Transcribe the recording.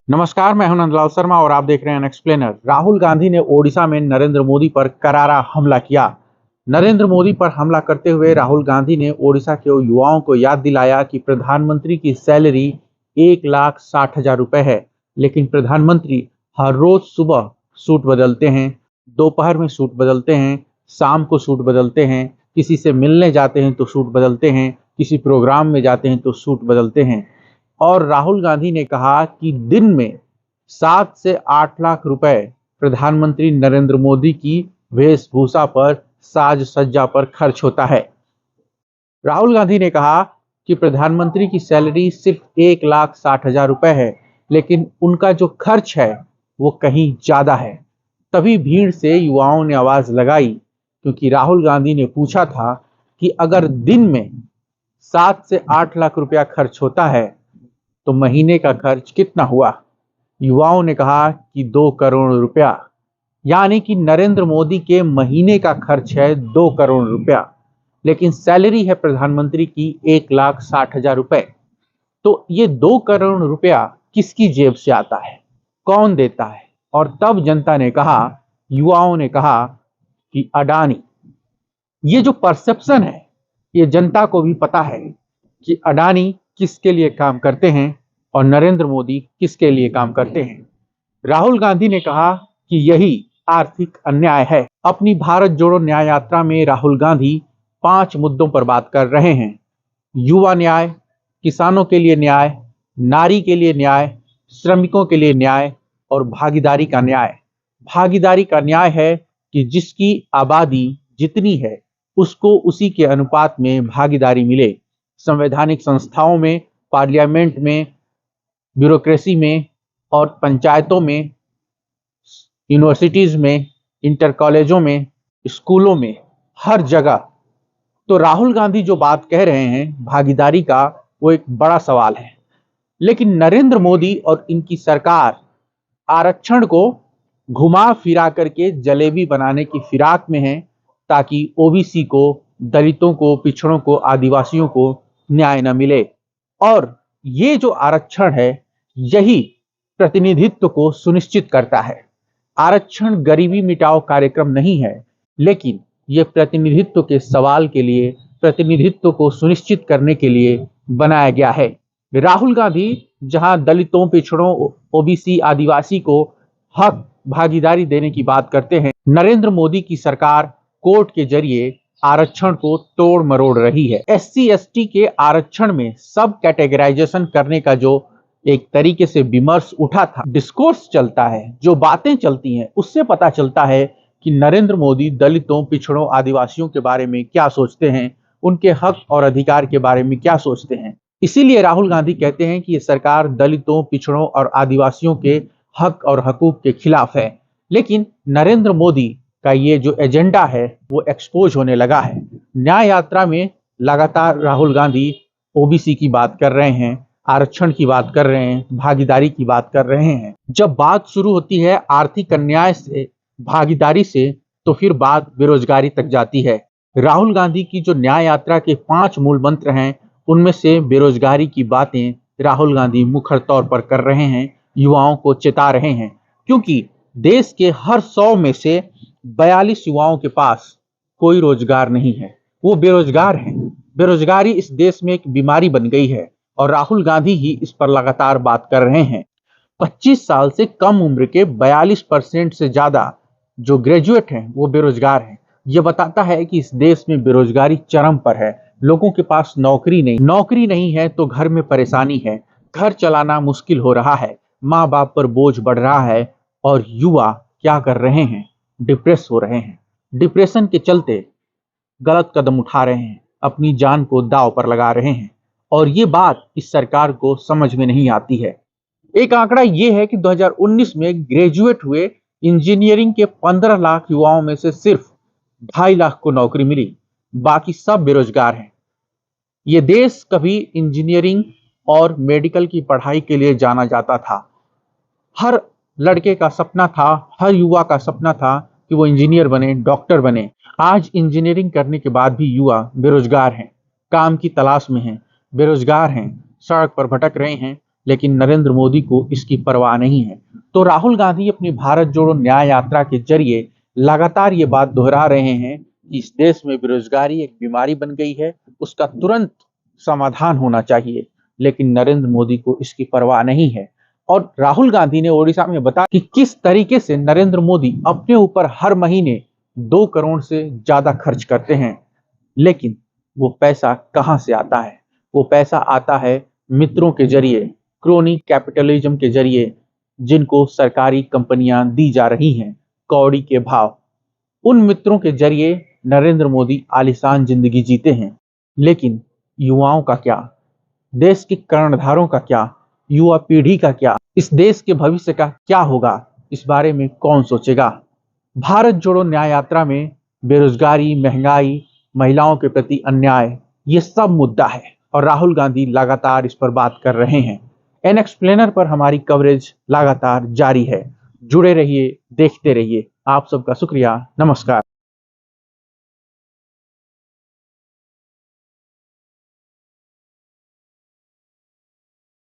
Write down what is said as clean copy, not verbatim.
नमस्कार, मैं हूं नंदलाल शर्मा और आप देख रहे हैं एक्सप्लेनर। राहुल गांधी ने ओडिशा में नरेंद्र मोदी पर करारा हमला किया। नरेंद्र मोदी पर हमला करते हुए राहुल गांधी ने ओडिशा के युवाओं को याद दिलाया कि प्रधानमंत्री की सैलरी 1,60,000 रुपए है, लेकिन प्रधानमंत्री हर रोज सुबह सूट बदलते हैं, दोपहर में सूट बदलते हैं, शाम को सूट बदलते हैं, किसी से मिलने जाते हैं तो सूट बदलते हैं, किसी प्रोग्राम में जाते हैं तो सूट बदलते हैं। और राहुल गांधी ने कहा कि दिन में 7 से 8 लाख रुपए प्रधानमंत्री नरेंद्र मोदी की वेशभूषा पर, साज सज्जा पर खर्च होता है। राहुल गांधी ने कहा कि प्रधानमंत्री की सैलरी सिर्फ 1,60,000 रुपए है, लेकिन उनका जो खर्च है वो कहीं ज्यादा है। तभी भीड़ से युवाओं ने आवाज लगाई, क्योंकि राहुल गांधी ने पूछा था कि अगर दिन में 7 से 8 लाख रुपया खर्च होता है तो महीने का खर्च कितना हुआ। युवाओं ने कहा कि 2 करोड़ रुपया, यानी कि नरेंद्र मोदी के महीने का खर्च है 2 करोड़ रुपया, लेकिन सैलरी है प्रधानमंत्री की 1,60,000 रुपए। तो ये 2 करोड़ रुपया किसकी जेब से आता है, कौन देता है? और तब जनता ने कहा, युवाओं ने कहा कि अडानी। ये जो परसेप्शन है, ये जनता को भी पता है कि अडानी किसके लिए काम करते हैं और नरेंद्र मोदी किसके लिए काम करते हैं। राहुल गांधी ने कहा कि यही आर्थिक अन्याय है। अपनी भारत जोड़ो न्याय यात्रा में राहुल गांधी 5 मुद्दों पर बात कर रहे हैं: युवा न्याय, किसानों के लिए न्याय, नारी के लिए न्याय, श्रमिकों के लिए न्याय और भागीदारी का न्याय। भागीदारी का न्याय है कि जिसकी आबादी जितनी है उसको उसी के अनुपात में भागीदारी मिले। संवैधानिक संस्थाओं में, पार्लियामेंट में, ब्यूरोक्रेसी में और पंचायतों में, यूनिवर्सिटीज में, इंटर कॉलेजों में, स्कूलों में, हर जगह। तो राहुल गांधी जो बात कह रहे हैं भागीदारी का, वो एक बड़ा सवाल है। लेकिन नरेंद्र मोदी और इनकी सरकार आरक्षण को घुमा फिरा करके जलेबी बनाने की फिराक में है, ताकि ओबीसी को, दलितों को, पिछड़ों को, आदिवासियों को न्याय न मिले। और ये जो आरक्षण है, यही प्रतिनिधित्व को सुनिश्चित करता है। आरक्षण गरीबी मिटाओ कार्यक्रम नहीं है, लेकिन यह प्रतिनिधित्व के सवाल के लिए, प्रतिनिधित्व को सुनिश्चित करने के लिए बनाया गया है। राहुल गांधी जहां दलितों, पिछड़ों, ओबीसी, आदिवासी को हक, भागीदारी देने की बात करते हैं, नरेंद्र मोदी की सरकार कोर्ट के जरिए आरक्षण को तोड़ मरोड़ रही है। एससी एसटी के आरक्षण में सब कैटेगराइजेशन करने का जो एक तरीके से विमर्श उठा था, डिस्कोर्स चलता है, जो बातें चलती हैं, उससे पता चलता है कि नरेंद्र मोदी दलितों, पिछड़ों, आदिवासियों के बारे में क्या सोचते हैं, उनके हक और अधिकार के बारे में क्या सोचते हैं। इसीलिए राहुल गांधी कहते हैं कि ये सरकार दलितों, पिछड़ों और आदिवासियों के हक और हकूक के खिलाफ है। लेकिन नरेंद्र मोदी का ये जो एजेंडा है वो एक्सपोज होने लगा है। न्याय यात्रा में लगातार राहुल गांधी ओबीसी की बात कर रहे हैं, आरक्षण की बात कर रहे हैं, भागीदारी की बात कर रहे हैं। जब बात शुरू होती है आर्थिक अन्याय से, भागीदारी से, तो फिर बात बेरोजगारी तक जाती है। राहुल गांधी की जो न्याय यात्रा के 5 मूल मंत्र हैं, उनमें से बेरोजगारी की बातें राहुल गांधी मुखर तौर पर कर रहे हैं, युवाओं को चेता रहे हैं। क्योंकि देश के हर 100 में से 42 युवाओं के पास कोई रोजगार नहीं है, वो बेरोजगार हैं। बेरोजगारी इस देश में एक बीमारी बन गई है और राहुल गांधी ही इस पर लगातार बात कर रहे हैं। 25 साल से कम उम्र के 42% से ज्यादा जो ग्रेजुएट हैं वो बेरोजगार हैं। ये बताता है कि इस देश में बेरोजगारी चरम पर है। लोगों के पास नौकरी नहीं है तो घर में परेशानी है, घर चलाना मुश्किल हो रहा है, माँ बाप पर बोझ बढ़ रहा है और युवा क्या कर रहे हैं, डिप्रेस हो रहे हैं। डिप्रेशन के चलते गलत कदम उठा रहे हैं, अपनी जान को दांव पर लगा रहे हैं और ये बात इस सरकार को समझ में नहीं आती है। एक आंकड़ा ये है कि 2019 में ग्रेजुएट हुए इंजीनियरिंग के 15 लाख युवाओं में से सिर्फ 2.5 लाख को नौकरी मिली, बाकी सब बेरोजगार हैं। ये देश कभी इंजीनियरिंग और मेडिकल की पढ़ाई के लिए जाना जाता था। हर लड़के का सपना था, हर युवा का सपना था कि वो इंजीनियर बने, डॉक्टर बने। आज इंजीनियरिंग करने के बाद भी युवा बेरोजगार हैं, काम की तलाश में हैं, बेरोजगार हैं, सड़क पर भटक रहे हैं, लेकिन नरेंद्र मोदी को इसकी परवाह नहीं है। तो राहुल गांधी अपनी भारत जोड़ो न्याय यात्रा के जरिए लगातार ये बात दोहरा रहे हैं कि इस देश में बेरोजगारी एक बीमारी बन गई है, उसका तुरंत समाधान होना चाहिए। लेकिन नरेंद्र मोदी को इसकी परवाह नहीं है। और राहुल गांधी ने ओडिशा में बताया कि किस तरीके से नरेंद्र मोदी अपने ऊपर हर महीने 2 करोड़ से ज्यादा खर्च करते हैं, लेकिन वो पैसा कहां से आता है? वो पैसा आता है मित्रों के जरिए, क्रोनी कैपिटलिज्म के जरिए, जिनको सरकारी कंपनियां दी जा रही हैं कौड़ी के भाव। उन मित्रों के जरिए नरेंद्र मोदी आलीशान जिंदगी जीते हैं। लेकिन युवाओं का क्या? देश के कर्णधारों का क्या? युवा पीढ़ी का क्या? इस देश के भविष्य का क्या होगा? इस बारे में कौन सोचेगा? भारत जोड़ो न्याय यात्रा में बेरोजगारी, महंगाई, महिलाओं के प्रति अन्याय, ये सब मुद्दा है और राहुल गांधी लगातार इस पर बात कर रहे हैं। एन एक्सप्लेनर पर हमारी कवरेज लगातार जारी है। जुड़े रहिए, देखते रहिए। आप सबका शुक्रिया। नमस्कार।